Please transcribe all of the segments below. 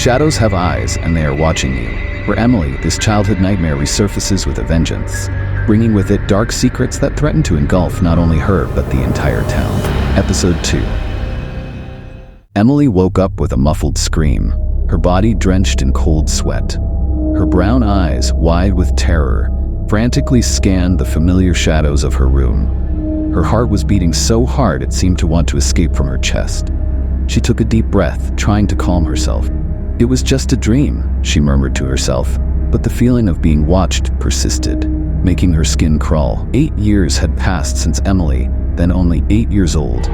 Shadows have eyes, and they are watching you. For Emily, this childhood nightmare resurfaces with a vengeance, bringing with it dark secrets that threaten to engulf not only her, but the entire town. Episode 2. Emily woke up with a muffled scream, her body drenched in cold sweat. Her brown eyes, wide with terror, frantically scanned the familiar shadows of her room. Her heart was beating so hard it seemed to want to escape from her chest. She took a deep breath, trying to calm herself. It was just a dream, she murmured to herself, but the feeling of being watched persisted, making her skin crawl. 8 years had passed since Emily, then only 8 years old,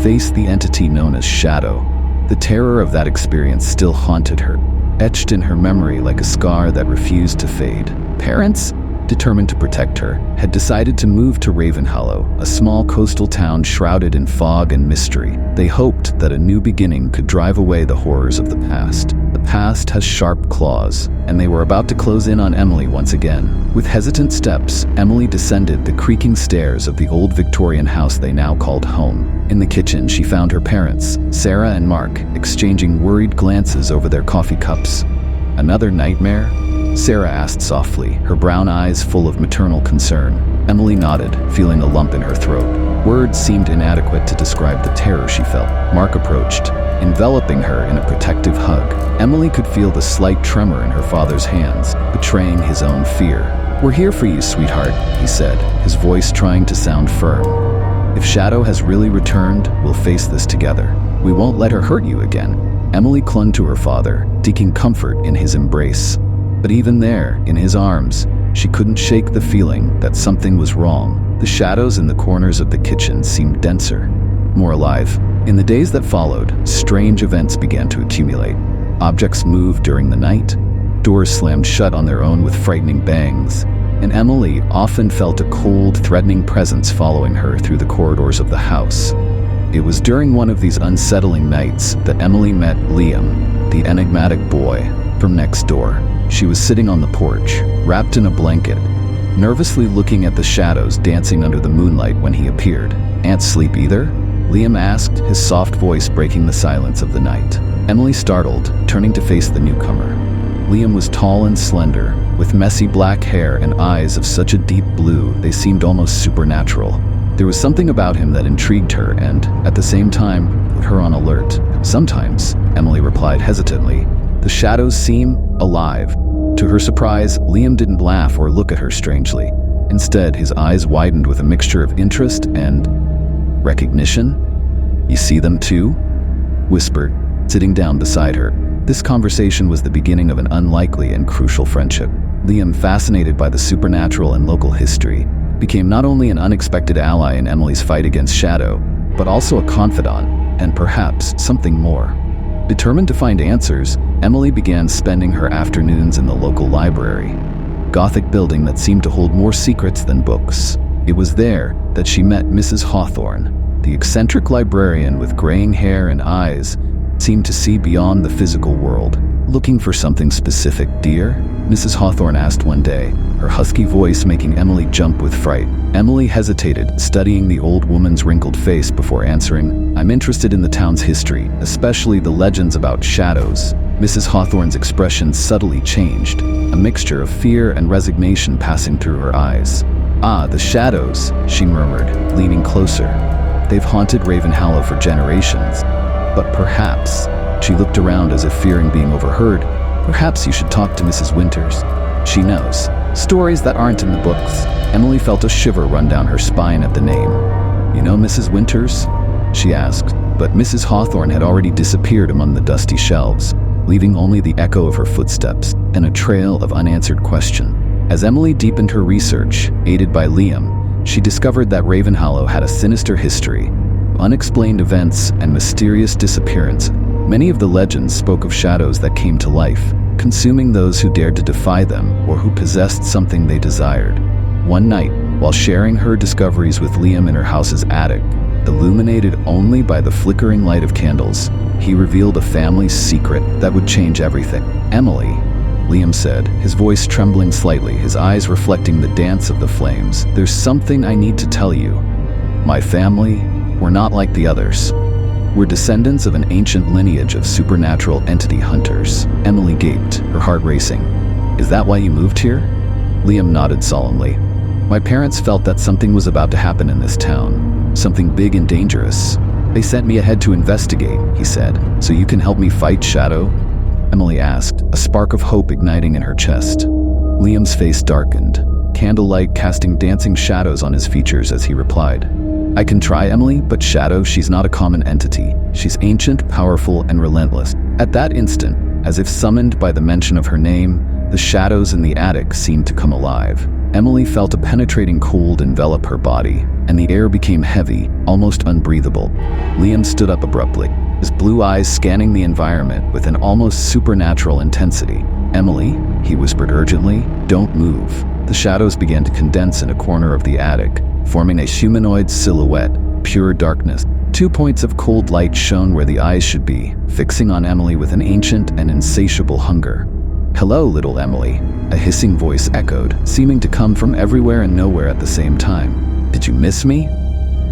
faced the entity known as Shadow. The terror of that experience still haunted her, etched in her memory like a scar that refused to fade. Parents, determined to protect her, had decided to move to Ravenhollow, a small coastal town shrouded in fog and mystery. They hoped that a new beginning could drive away the horrors of the past. The past has sharp claws, and they were about to close in on Emily once again. With hesitant steps, Emily descended the creaking stairs of the old Victorian house they now called home. In the kitchen, she found her parents, Sarah and Mark, exchanging worried glances over their coffee cups. "Another nightmare?" Sarah asked softly, her brown eyes full of maternal concern. Emily nodded, feeling a lump in her throat. Words seemed inadequate to describe the terror she felt. Mark approached, enveloping her in a protective hug. Emily could feel the slight tremor in her father's hands, betraying his own fear. "We're here for you, sweetheart," he said, his voice trying to sound firm. "If Shadow has really returned, we'll face this together. We won't let her hurt you again." Emily clung to her father, seeking comfort in his embrace. But even there, in his arms, she couldn't shake the feeling that something was wrong. The shadows in the corners of the kitchen seemed denser, more alive. In the days that followed, strange events began to accumulate. Objects moved during the night, doors slammed shut on their own with frightening bangs, and Emily often felt a cold, threatening presence following her through the corridors of the house. It was during one of these unsettling nights that Emily met Liam, the enigmatic boy from next door. She was sitting on the porch, wrapped in a blanket, nervously looking at the shadows dancing under the moonlight when he appeared. "Aunt sleep either?" Liam asked, his soft voice breaking the silence of the night. Emily startled, turning to face the newcomer. Liam was tall and slender, with messy black hair and eyes of such a deep blue they seemed almost supernatural. There was something about him that intrigued her and, at the same time, put her on alert. "Sometimes," Emily replied hesitantly, "the shadows seem alive." To her surprise, Liam didn't laugh or look at her strangely. Instead, his eyes widened with a mixture of interest and recognition. "You see them too?" whispered, sitting down beside her. This conversation was the beginning of an unlikely and crucial friendship. Liam, fascinated by the supernatural and local history, became not only an unexpected ally in Emily's fight against Shadow, but also a confidant, and perhaps something more. Determined to find answers, Emily began spending her afternoons in the local library, Gothic building that seemed to hold more secrets than books. It was there that she met Mrs. Hawthorne, the eccentric librarian with graying hair and eyes seemed to see beyond the physical world. "Looking for something specific, dear?" Mrs. Hawthorne asked one day, her husky voice making Emily jump with fright. Emily hesitated, studying the old woman's wrinkled face before answering, "I'm interested in the town's history, especially the legends about shadows." Mrs. Hawthorne's expression subtly changed, a mixture of fear and resignation passing through her eyes. "Ah, the shadows," she murmured, leaning closer. "They've haunted Ravenhollow for generations. But perhaps," she looked around as if fearing being overheard, "perhaps you should talk to Mrs. Winters. She knows stories that aren't in the books." Emily felt a shiver run down her spine at the name. "You know Mrs. Winters?" she asked, but Mrs. Hawthorne had already disappeared among the dusty shelves, leaving only the echo of her footsteps and a trail of unanswered question. As Emily deepened her research, aided by Liam, she discovered that Ravenhollow had a sinister history, unexplained events and mysterious disappearance. Many of the legends spoke of shadows that came to life, consuming those who dared to defy them or who possessed something they desired. One night, while sharing her discoveries with Liam in her house's attic, illuminated only by the flickering light of candles, he revealed a family's secret that would change everything. "Emily," Liam said, his voice trembling slightly, his eyes reflecting the dance of the flames, "there's something I need to tell you. My family, we're not like the others. We're descendants of an ancient lineage of supernatural entity hunters. Emily gaped, her heart racing. Is that why you moved here? Liam nodded solemnly. My parents felt that something was about to happen in this town. Something big and dangerous. They sent me ahead to investigate, he said. So you can help me fight Shadow? Emily asked, a spark of hope igniting in her chest. Liam's face darkened, candlelight casting dancing shadows on his features as he replied. I can try, Emily, but Shadow, she's not a common entity. She's ancient, powerful, and relentless. At that instant, as if summoned by the mention of her name, the shadows in the attic seemed to come alive. Emily felt a penetrating cold envelop her body, and the air became heavy, almost unbreathable. Liam stood up abruptly, his blue eyes scanning the environment with an almost supernatural intensity. Emily, he whispered urgently, don't move. The shadows began to condense in a corner of the attic, forming a humanoid silhouette, pure darkness. 2 points of cold light shone where the eyes should be, fixing on Emily with an ancient and insatiable hunger. Hello, little Emily, a hissing voice echoed, seeming to come from everywhere and nowhere at the same time. Did you miss me?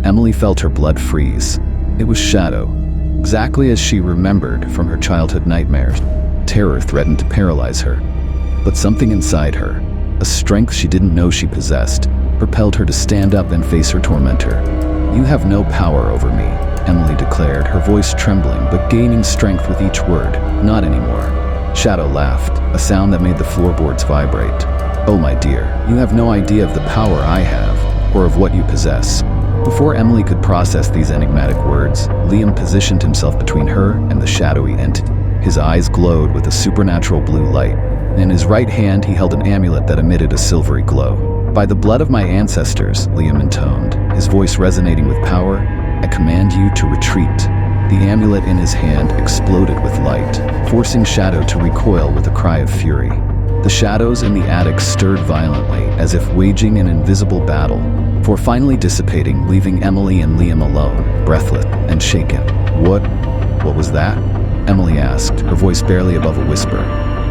Emily felt her blood freeze. It was Shadow, exactly as she remembered from her childhood nightmares. Terror threatened to paralyze her. But something inside her, a strength she didn't know she possessed, propelled her to stand up and face her tormentor. You have no power over me, Emily declared, her voice trembling but gaining strength with each word. Not anymore. Shadow laughed, a sound that made the floorboards vibrate. Oh my dear, you have no idea of the power I have, or of what you possess. Before Emily could process these enigmatic words, Liam positioned himself between her and the shadowy entity. His eyes glowed with a supernatural blue light, and in his right hand he held an amulet that emitted a silvery glow. By the blood of my ancestors, Liam intoned, his voice resonating with power, I command you to retreat. The amulet in his hand exploded with light, forcing Shadow to recoil with a cry of fury. The shadows in the attic stirred violently, as if waging an invisible battle, before finally dissipating, leaving Emily and Liam alone, breathless and shaken. What was that? Emily asked, her voice barely above a whisper.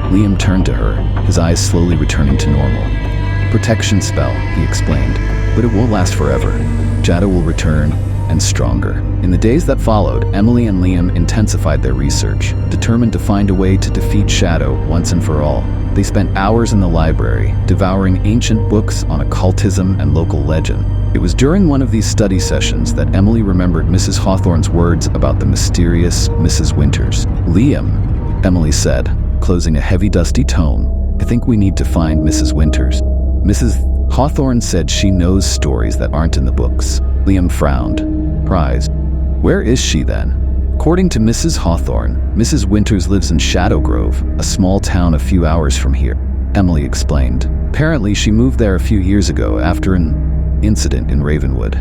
Liam turned to her, his eyes slowly returning to normal. Protection spell, he explained, but it won't last forever. Shadow will return, and stronger. In the days that followed, Emily and Liam intensified their research, determined to find a way to defeat Shadow once and for all. They spent hours in the library, devouring ancient books on occultism and local legend. It was during one of these study sessions that Emily remembered Mrs. Hawthorne's words about the mysterious Mrs. Winters. Liam, Emily said, closing a heavy, dusty tone, I think we need to find Mrs. Winters. Mrs. Hawthorne said she knows stories that aren't in the books. Liam frowned, surprised. Where is she then? According to Mrs. Hawthorne, Mrs. Winters lives in Shadow Grove, a small town a few hours from here, Emily explained. Apparently she moved there a few years ago after an incident in Ravenwood.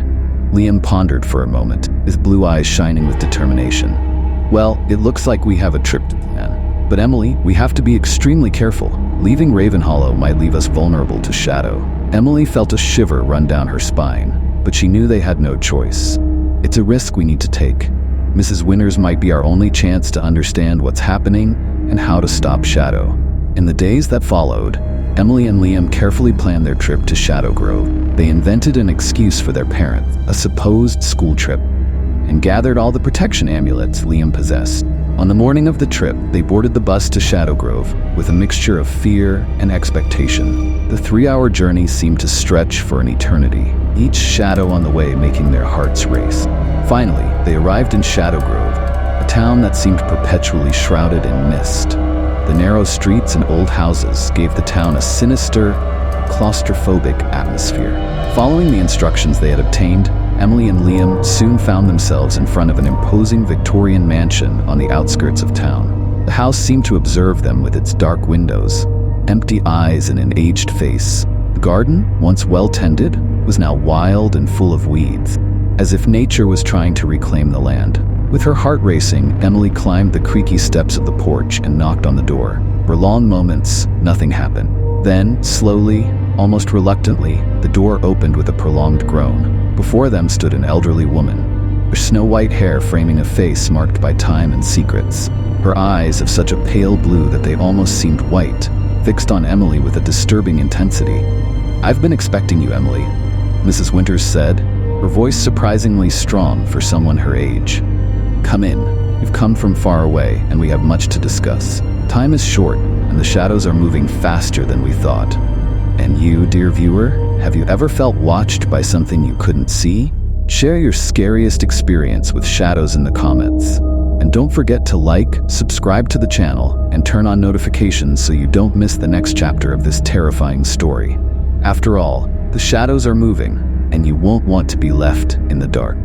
Liam pondered for a moment, his blue eyes shining with determination. Well, it looks like we have a trip to plan. But Emily, we have to be extremely careful. Leaving Ravenhollow might leave us vulnerable to Shadow. Emily felt a shiver run down her spine, but she knew they had no choice. It's a risk we need to take. Mrs. Winters might be our only chance to understand what's happening and how to stop Shadow. In the days that followed, Emily and Liam carefully planned their trip to Shadow Grove. They invented an excuse for their parents, a supposed school trip, and gathered all the protection amulets Liam possessed. On the morning of the trip, they boarded the bus to Shadow Grove with a mixture of fear and expectation. The 3-hour journey seemed to stretch for an eternity, each shadow on the way making their hearts race. Finally, they arrived in Shadow Grove, a town that seemed perpetually shrouded in mist. The narrow streets and old houses gave the town a sinister, claustrophobic atmosphere. Following the instructions they had obtained, Emily and Liam soon found themselves in front of an imposing Victorian mansion on the outskirts of town. The house seemed to observe them with its dark windows, empty eyes and an aged face. The garden, once well-tended, was now wild and full of weeds, as if nature was trying to reclaim the land. With her heart racing, Emily climbed the creaky steps of the porch and knocked on the door. For long moments, nothing happened. Then, slowly, almost reluctantly, the door opened with a prolonged groan. Before them stood an elderly woman, her snow-white hair framing a face marked by time and secrets. Her eyes, of such a pale blue that they almost seemed white, fixed on Emily with a disturbing intensity. I've been expecting you, Emily, Mrs. Winters said, her voice surprisingly strong for someone her age. Come in. You've come from far away, and we have much to discuss. Time is short, and the shadows are moving faster than we thought. And you, dear viewer, have you ever felt watched by something you couldn't see? Share your scariest experience with shadows in the comments. And don't forget to like, subscribe to the channel, and turn on notifications so you don't miss the next chapter of this terrifying story. After all, the shadows are moving, and you won't want to be left in the dark.